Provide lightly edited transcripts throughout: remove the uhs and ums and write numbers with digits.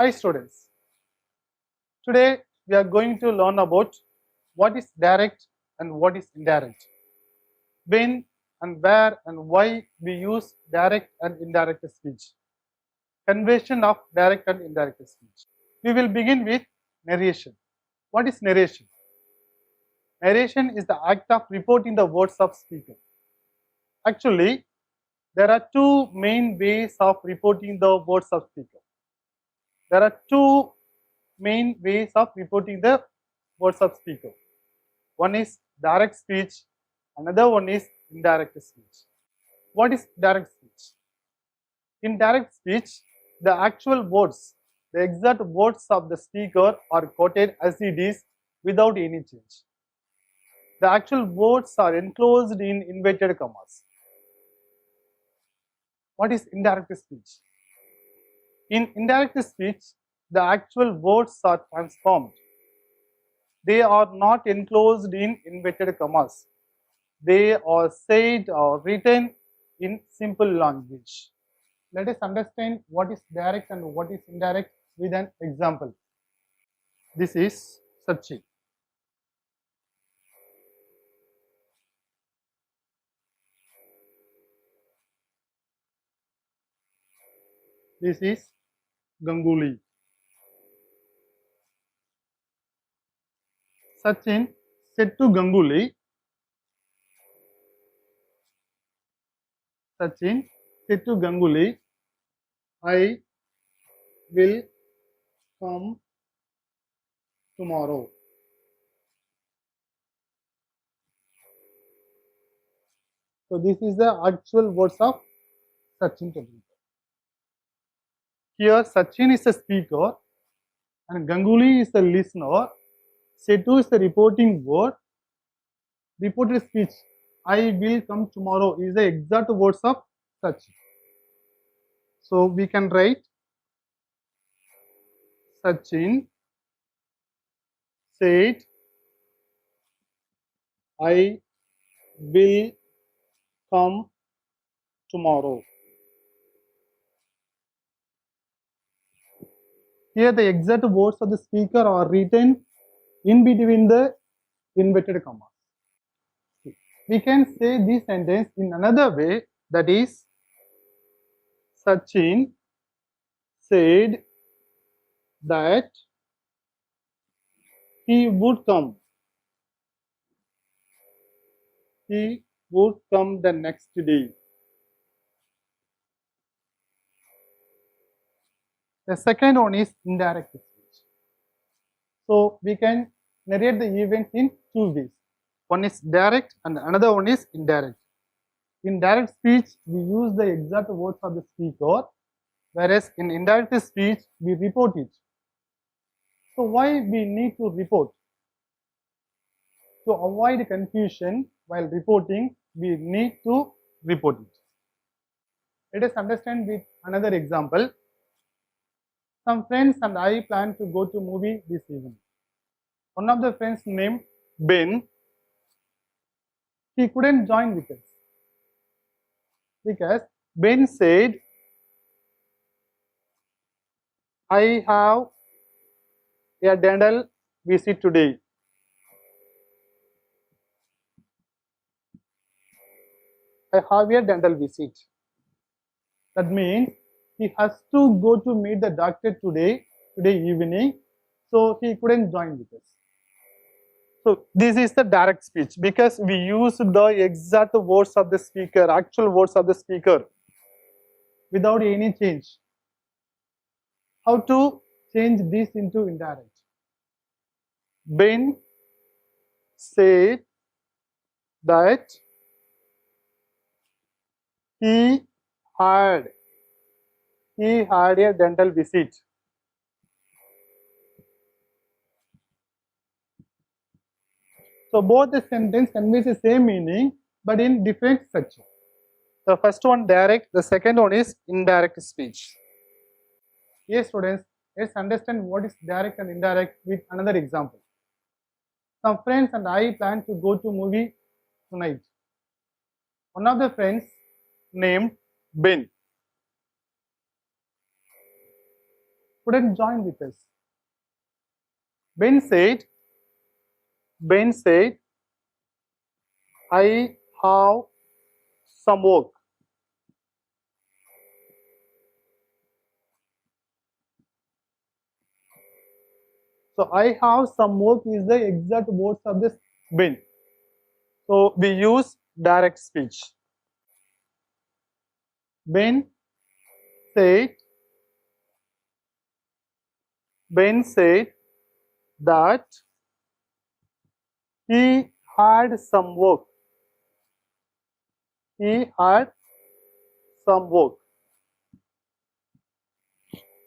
Hi students, today we are going to learn about what is direct and what is indirect, when and where and why we use direct and indirect speech, conversion of direct and indirect speech. We will begin with narration. What is narration? Narration is the act of reporting the words of speaker. Actually, there are two main ways of reporting the words of speaker. There are two main ways of reporting the words of speaker. One is direct speech, another one is indirect speech. What is direct speech? In direct speech, the actual words, the exact words of the speaker are quoted as it is without any change. The actual words are enclosed in inverted commas. What is indirect speech? In indirect speech, the actual words are transformed. They are not enclosed in inverted commas. They are said or written in simple language. Let us understand what is direct and what is indirect with an example. This is Sachin. This is Ganguly. Sachin said to Ganguly, Sachin said to Ganguly, I will come tomorrow. So this is the actual words of Sachin Tendulkar. Here Sachin is a speaker and Ganguly is the listener. Setu is the reporting word. Reported speech, I will come tomorrow, is the exact words of Sachin. So we can write Sachin said, I will come tomorrow. Here the exact words of the speaker are written in between the inverted commas. We can say this sentence in another way, that is, Sachin said that he would come. He would come the next day. The second one is indirect speech. So we can narrate the events in two ways. One is direct and another one is indirect. In direct speech, we use the exact words of the speaker, whereas in indirect speech, we report it. So why we need to report? To avoid confusion while reporting, we need to report it. Let us understand with another example. Some friends and I plan to go to movie this evening. One of the friends named Ben, he couldn't join with us because Ben said, I have a dental visit today. I have a dental visit. That means he has to go to meet the doctor today evening, so he couldn't join with us. So this is the direct speech because we use the exact words of the speaker, actual words of the speaker without any change. How to change this into indirect? Ben said that he had a dental visit. So both the sentence conveys the same meaning but in different structure. The first one direct, the second one is indirect speech. Yes, students, let's understand what is direct and indirect with another example. Some friends and I plan to go to movie tonight. One of the friends named Ben. Students, join with us. Ben said, I have some work. So I have some work is the exact words of this Ben. So we use direct speech. Ben said that he had some work. He had some work.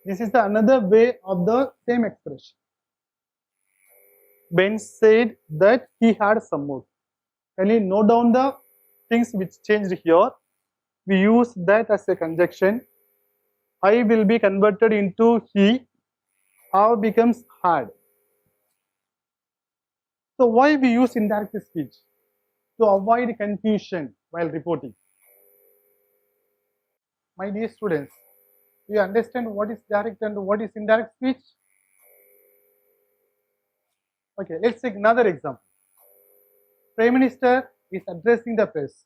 This is another way of the same expression. Ben said that he had some work. Can you note down the things which changed here? We use that as a conjunction. I will be converted into he. How becomes had. So why we use indirect speech? To avoid confusion while reporting. My dear students, do you understand what is direct and what is indirect speech? Okay, let's take another example. Prime Minister is addressing the press.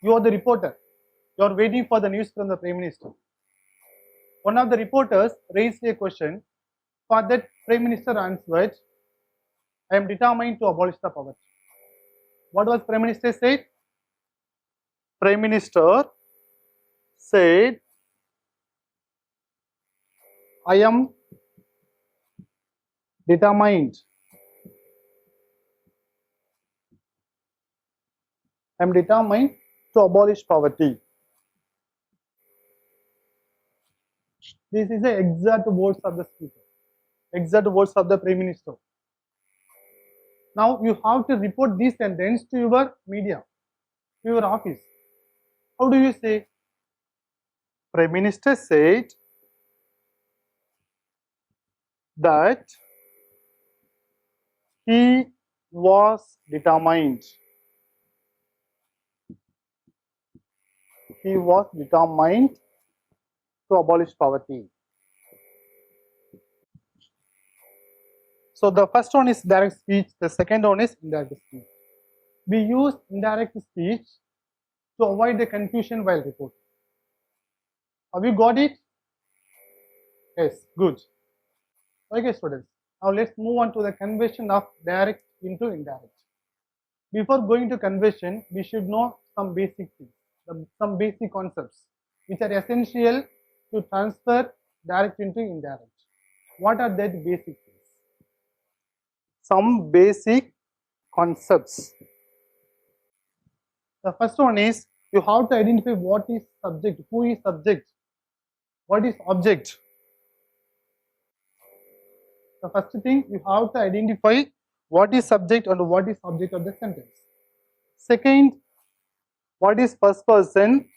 You are the reporter. You are waiting for the news from the Prime Minister. One of the reporters raised a question. For that, Prime Minister answered, I am determined to abolish the poverty. What was Prime Minister said? Prime Minister said, I am determined. I am determined to abolish poverty. This is the exact words of the speaker, exact words of the Prime Minister. Now you have to report this sentence to your media, to your office. How do you say? Prime Minister said that he was determined. He was determined to abolish poverty. So the first one is direct speech, the second one is indirect speech. We use indirect speech to avoid the confusion while reporting. Have you got it? Yes, good. Okay, students. Now let's move on to the conversion of direct into indirect. Before going to conversion, we should know some basic things, some basic concepts which are essential to transfer direct into indirect. What are that basic things? Some basic concepts. The first one is you have to identify what is subject, who is subject, what is object. The first thing you have to identify what is subject and what is object of the sentence. Second, what is first person,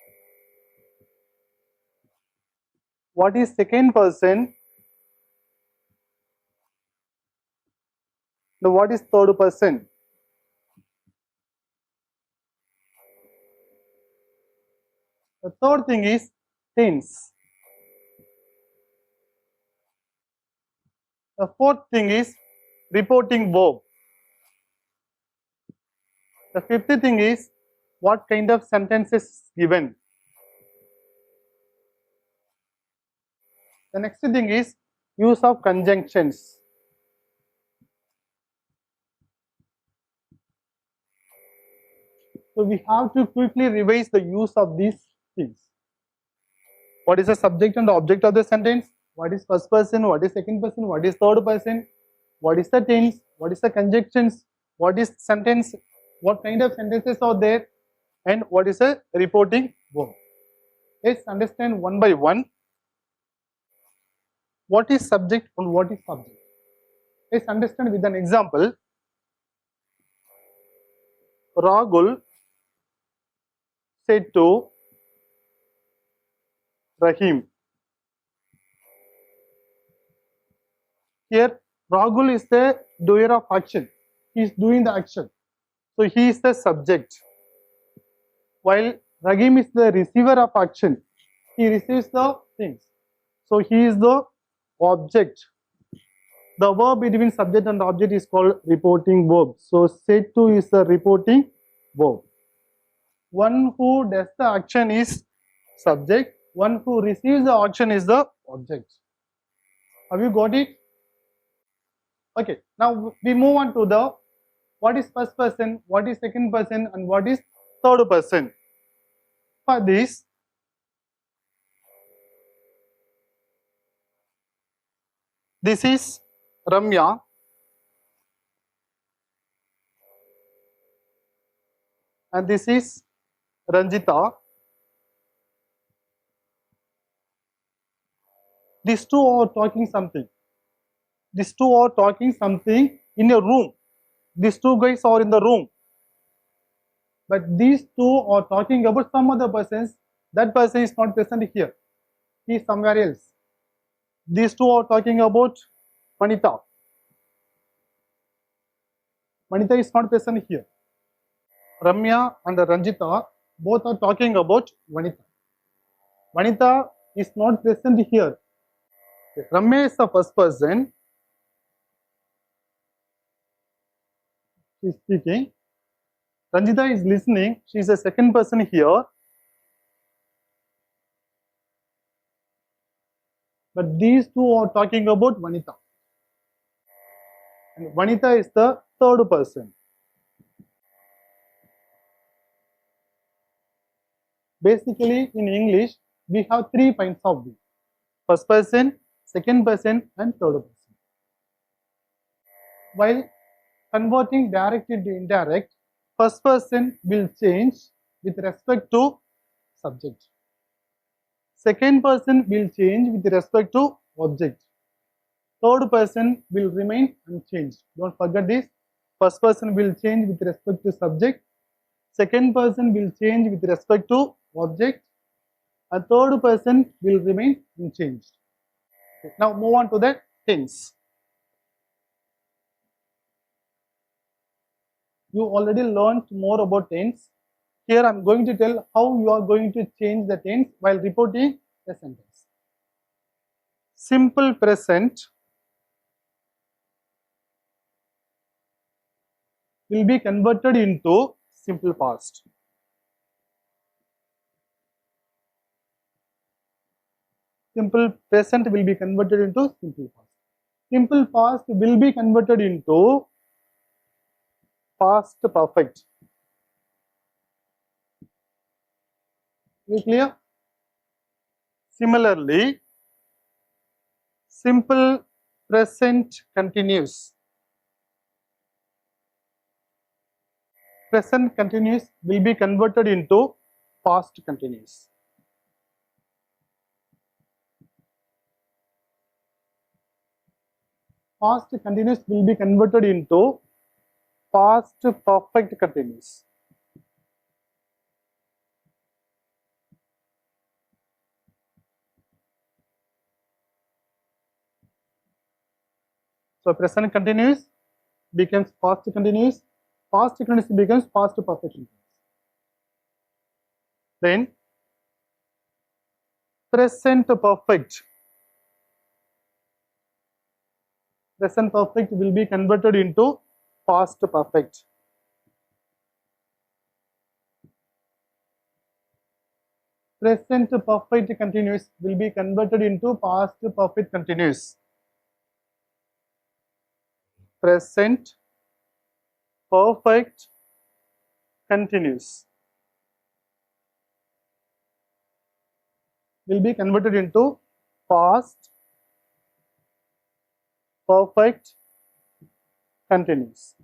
what is second person, now what is third person. The third thing is tense. The fourth thing is reporting verb. The fifth thing is what kind of sentences is given. The next thing is use of conjunctions. So we have to quickly revise the use of these things. What is the subject and the object of the sentence? What is first person? What is second person? What is third person? What is the tense? What is the conjunctions? What is sentence? What kind of sentences are there? And what is a reporting verb? Let's understand one by one. What is subject and what is object? Let's understand with an example. Rahul said to Rahim. Here, Rahul is the doer of action. He is doing the action. So, he is the subject. While Rahim is the receiver of action. He receives the things. So, he is the object. The verb between subject and object is called reporting verb. So said to is the reporting verb. One who does the action is subject. One who receives the action is the object. Have you got it? Okay. Now we move on to the what is first person, what is second person, and what is third person. For this, this is Ramya. And this is Ranjita. These two are talking something. These two are talking something in a room. These two guys are in the room. But these two are talking about some other persons. That person is not present here. He is somewhere else. These two are talking about Vanita. Vanita is not present here. Ramya and Ranjita both are talking about Vanita. Vanita is not present here. Ramya is the first person. She is speaking. Ranjita is listening. She is the second person here. But these two are talking about Vanita. And Vanita is the third person. Basically, in English, we have 3 kinds of we. First person, second person, and third person. While converting direct into indirect, first person will change with respect to subject. Second person will change with respect to object. Third person will remain unchanged. Don't forget this. First person will change with respect to subject. Second person will change with respect to object. A third person will remain unchanged. Okay. Now move on to the tense. You already learned more about tense. Here I am going to tell how you are going to change the tense while reporting a sentence. Simple present will be converted into simple past. Simple present will be converted into simple past. Simple past will be converted into past perfect. Is it clear? Similarly, simple present continuous. Present continuous will be converted into past continuous. Past continuous will be converted into past perfect continuous. So present continuous becomes past continuous. Past continuous becomes past perfect continuous. Then present perfect. Present perfect will be converted into past perfect. Present perfect continuous will be converted into past perfect continuous. Present perfect continuous will be converted into past perfect continuous.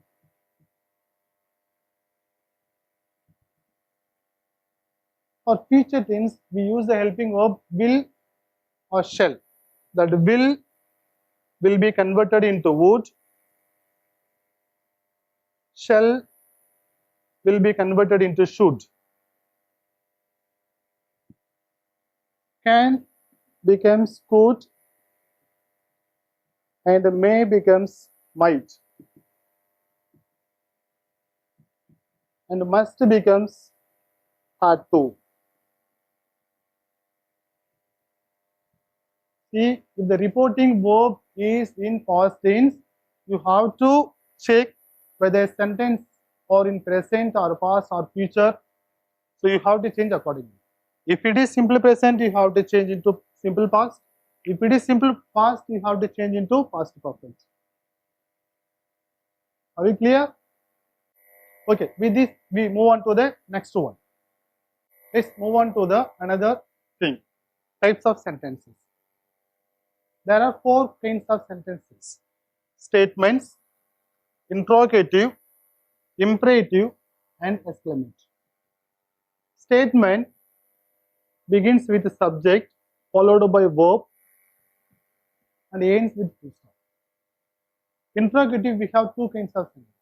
For future tense, we use the helping verb will or shall. That will be converted into would. Shall will be converted into should. Can becomes could, and may becomes might, and must becomes had to. See, if the reporting verb is in past tense, you have to check whether a sentence or in present or past or future. So you have to change accordingly. If it is simple present, you have to change into simple past. If it is simple past, you have to change into past perfect. Are we clear? Okay, with this we move on to the next one. Let's move on to the another thing, types of sentences. There are four kinds of sentences: statements, interrogative, imperative, and exclamative. Statement begins with the subject followed by verb and ends with full stop. Interrogative, we have two kinds of sentences.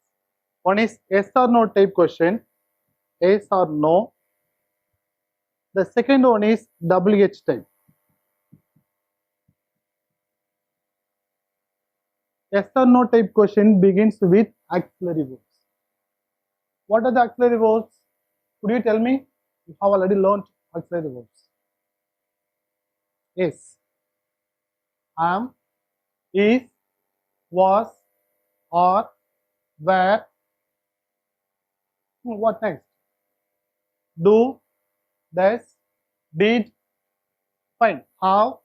One is yes or no type question, yes or no. The second one is WH type. Yes or no type question begins with auxiliary verbs. What are the auxiliary verbs? Could you tell me? You have already learned auxiliary verbs. Is, am, is, was, are, were. What next? Do, does, did. Fine. How,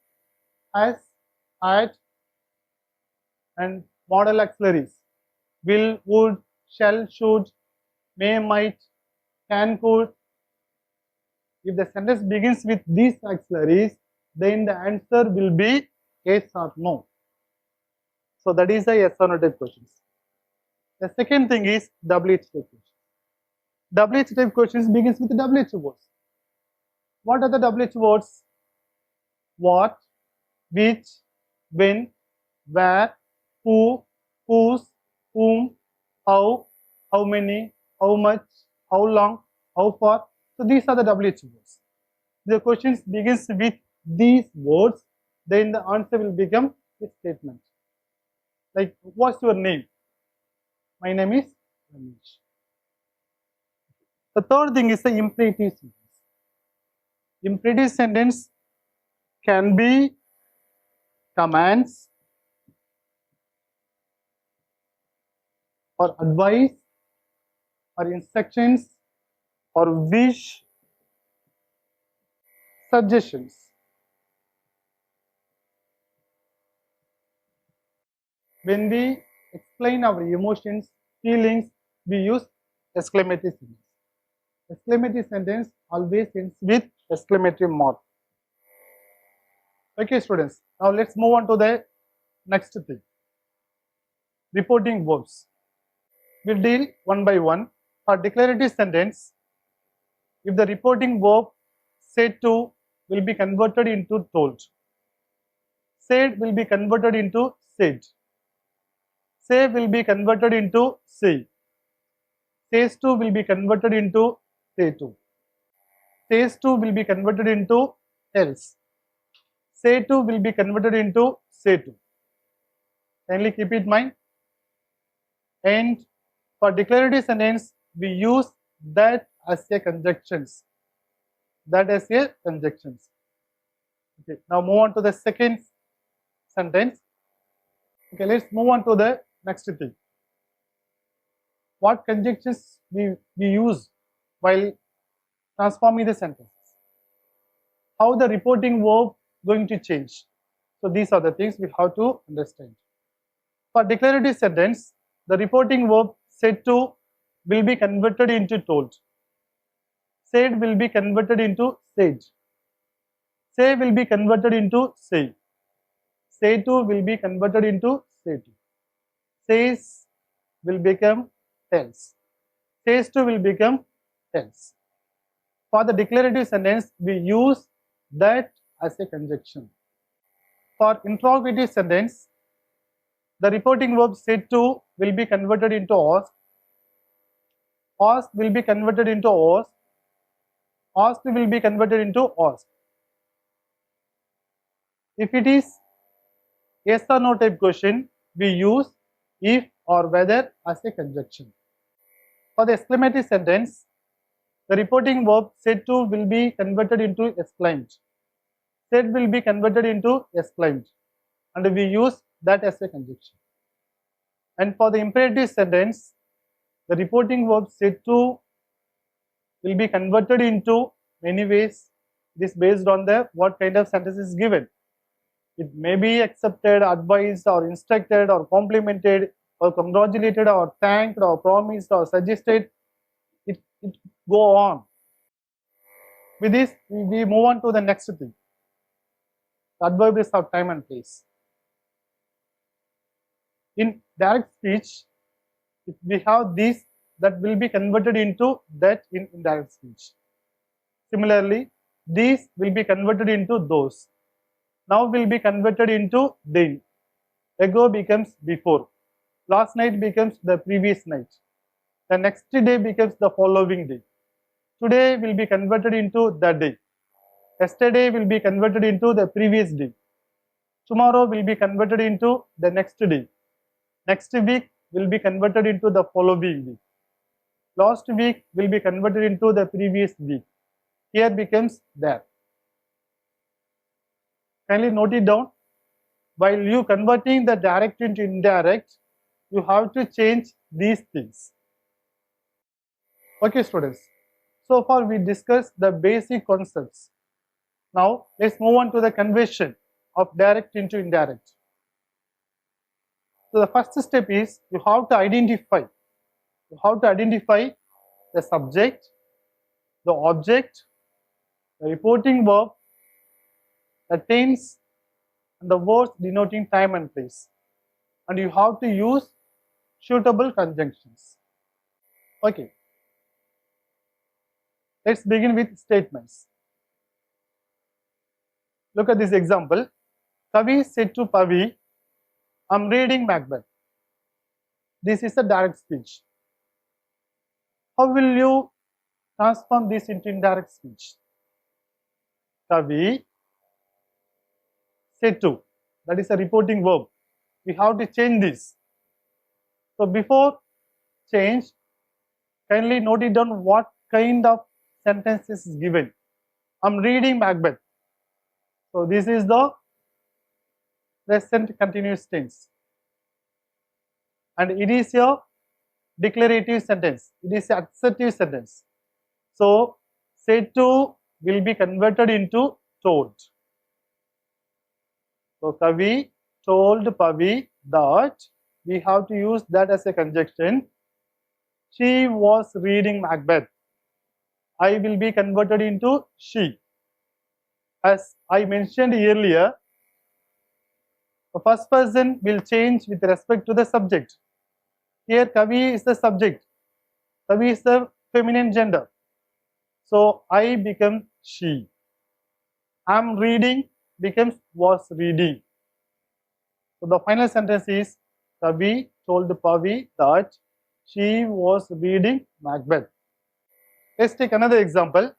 has, had, and modal auxiliaries: will, would, shall, should, may, might, can, could. If the sentence begins with these auxiliaries, then the answer will be yes or no. So that is the yes or no type questions. The second thing is WH type questions. WH type questions begins with the WH words. What are the WH words? What, which, when, where, who, whose, whom, how many, how much, how long, how far. So these are the WH words. The questions begins with these words, then the answer will become a statement. Like, what's your name? My name is Ramesh. The third thing is the imperative sentence. Imperative sentence can be commands or advice or instructions or wish, suggestions. When we explain our emotions, feelings, we use exclamatory sentence. Exclamatory sentence always ends with exclamatory mark. Okay, students. Now let's move on to the next thing. Reporting verbs. We'll deal one by one. For declarative sentence, if the reporting verb said to will be converted into told. Said will be converted into said. Say will be converted into say. Says to will be converted into say to. Says to will be converted into else. Say to will be converted into say to. Kindly keep it in mind. And for declarative sentence, we use that as a conjunctions. That as a conjunctions. Okay, now move on to the second sentence. Okay, let's move on to the next thing. What conjunctions we use while transforming the sentences? How the reporting verb going to change? So these are the things we have to understand. For declarative sentence, the reporting verb said to will be converted into told. Said will be converted into said. Say will be converted into say. Say to will be converted into say to. Says will become tells. Says to will become tells. For the declarative sentence, we use that as a conjunction. For interrogative sentence, the reporting verb said to will be converted into asked. Asked will be converted into asked. Asked will be converted into asked. If it is yes or no type question, we use if or whether as a conjunction. For the exclamative sentence, the reporting verb said to will be converted into exclaimed. said will be converted into exclaimed, and we use that as a conjunction. And for the imperative sentence, the reporting verb said to will be converted into many ways. It is based on the what kind of sentence is given. It may be accepted, advised, or instructed, or complimented, or congratulated, or thanked, or promised, or suggested. It go on. With this, we move on to the next thing. The adverb is of time and place. In direct speech, if we have these, that will be converted into that in indirect speech. Similarly, these will be converted into those. Now will be converted into then. Ago becomes before. Last night becomes the previous night. The next day becomes the following day. Today will be converted into the day. Yesterday will be converted into the previous day. Tomorrow will be converted into the next day. Next week will be converted into the following week. Last week will be converted into the previous week. Here becomes there. Kindly note it down. While you converting the direct into indirect, you have to change these things. Okay, students. So far we discussed the basic concepts. Now let's move on to the conversion of direct into indirect. So the first step is you have to identify. You have to identify the subject, the object, the reporting verb, the tense, and the words denoting time and place. And you have to use suitable conjunctions. Okay. Let's begin with statements. Look at this example. Kavi said to Pavi, I'm reading Macbeth. This is a direct speech. How will you transform this into indirect speech? Kavi said to, that is a reporting verb. We have to change this. So before change, kindly note it down what kind of sentence is given. I'm reading Macbeth. So this is the present continuous tense. And it is a declarative sentence. It is an assertive sentence. So said to will be converted into told. So Kavi told Pavi that we have to use that as a conjunction. She was reading Macbeth. I will be converted into she. As I mentioned earlier, the first person will change with respect to the subject. Here Kavi is the subject. Kavi is the feminine gender. So I become she. Am reading becomes was reading. So the final sentence is Kavi told Pavi that she was reading Macbeth. Let's take another example.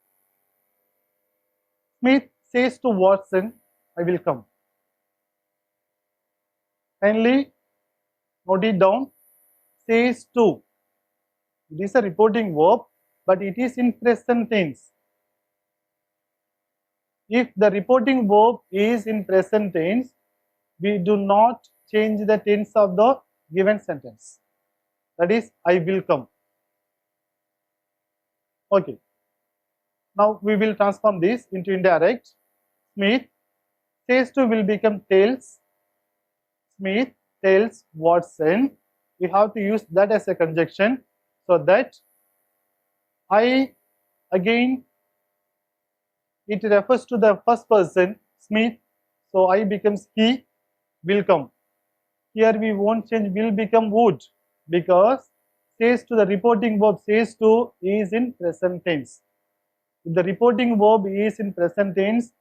Smith says to Watson, I will come. Kindly note it down. Says to. It is a reporting verb, but it is in present tense. If the reporting verb is in present tense, we do not change the tense of the given sentence. That is, I will come. Okay. Now we will transform this into indirect. Smith says to will become tells. Smith tells Watson. We have to use that as a conjunction, so that I, again it refers to the first person Smith, so I becomes he, will come. Here we won't change will become would, because says to the reporting verb says to is in present tense. If the reporting verb is in present tense,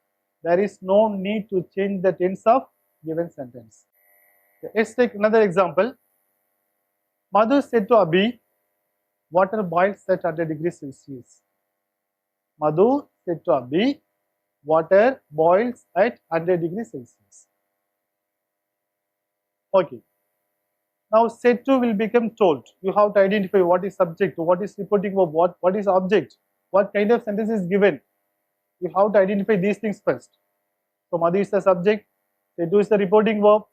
there is no need to change the tense of given sentence. Let's take another example. Madhu said to Abhi, water boils at 100 degrees Celsius. Madhu said to Abhi, water boils at 100 degrees Celsius. Okay. Now said to will become told. You have to identify what is subject, what is reporting verb, what is object, what kind of sentence is given. You have to identify these things first. So Madhu is the subject, Setu is the reporting verb,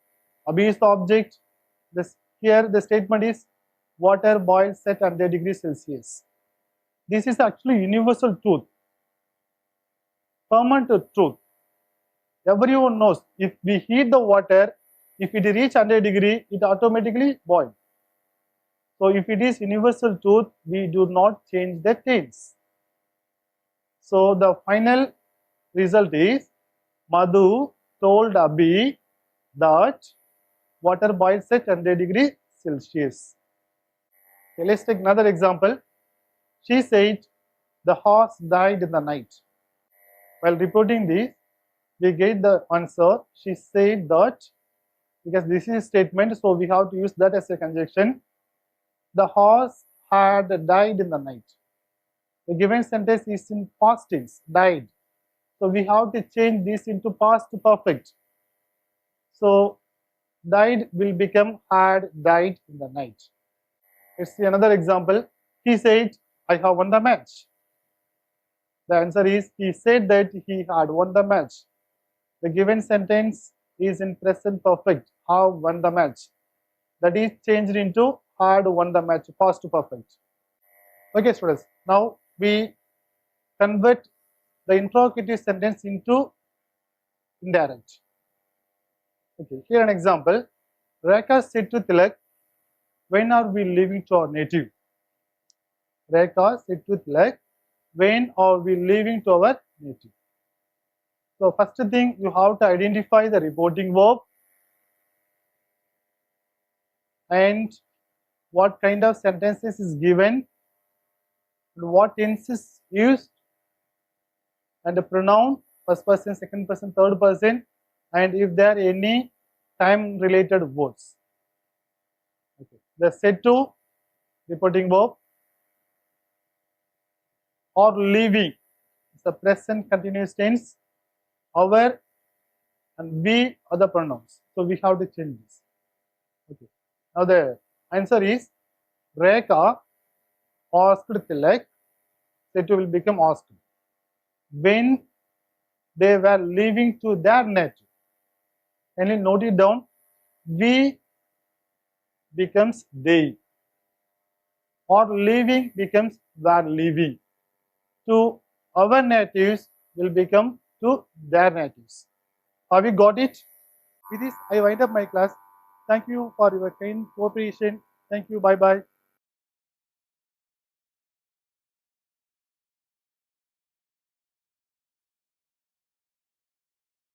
Abhi is the object. Here the statement is water boils at 100 degrees Celsius. This is actually universal truth, permanent truth. Everyone knows if we heat the water, if it reaches 100 degree, it automatically boils. So if it is universal truth, we do not change the tense. So the final result is Madhu told Abhi that water boils at 100 degrees Celsius. Okay, let's take another example. She said the horse died in the night. While reporting this, we get the answer. She said that, because this is a statement, so we have to use that as a conjunction. The horse had died in the night. The given sentence is in past tense, died. So we have to change this into past perfect. So died will become had died in the night. Let's see another example. He said, I have won the match. The answer is, he said that he had won the match. The given sentence is in present perfect, have won the match. That is changed into had won the match, past perfect. Okay, students. Now we convert the interrogative sentence into indirect. Okay, here an example. Rekha said to Tilak, when are we leaving to our native? Rekha said to Tilak, when are we leaving to our native? So first thing, you have to identify the reporting verb and what kind of sentences is given, what tense is used, and the pronoun, first person, second person, third person, and if there are any time related words. Okay. The said to reporting verb, or leaving is the present continuous tense, our and we are the pronouns. So we have to change this. Okay. Now the answer is Rekha asked Tilak, Setu will become asked. When they were leaving to their native. Can you note it down? We becomes they. Or leaving becomes were leaving. To our natives will become to their natives. Have you got it? With this, I wind up my class. Thank you for your kind cooperation. Thank you. Bye bye.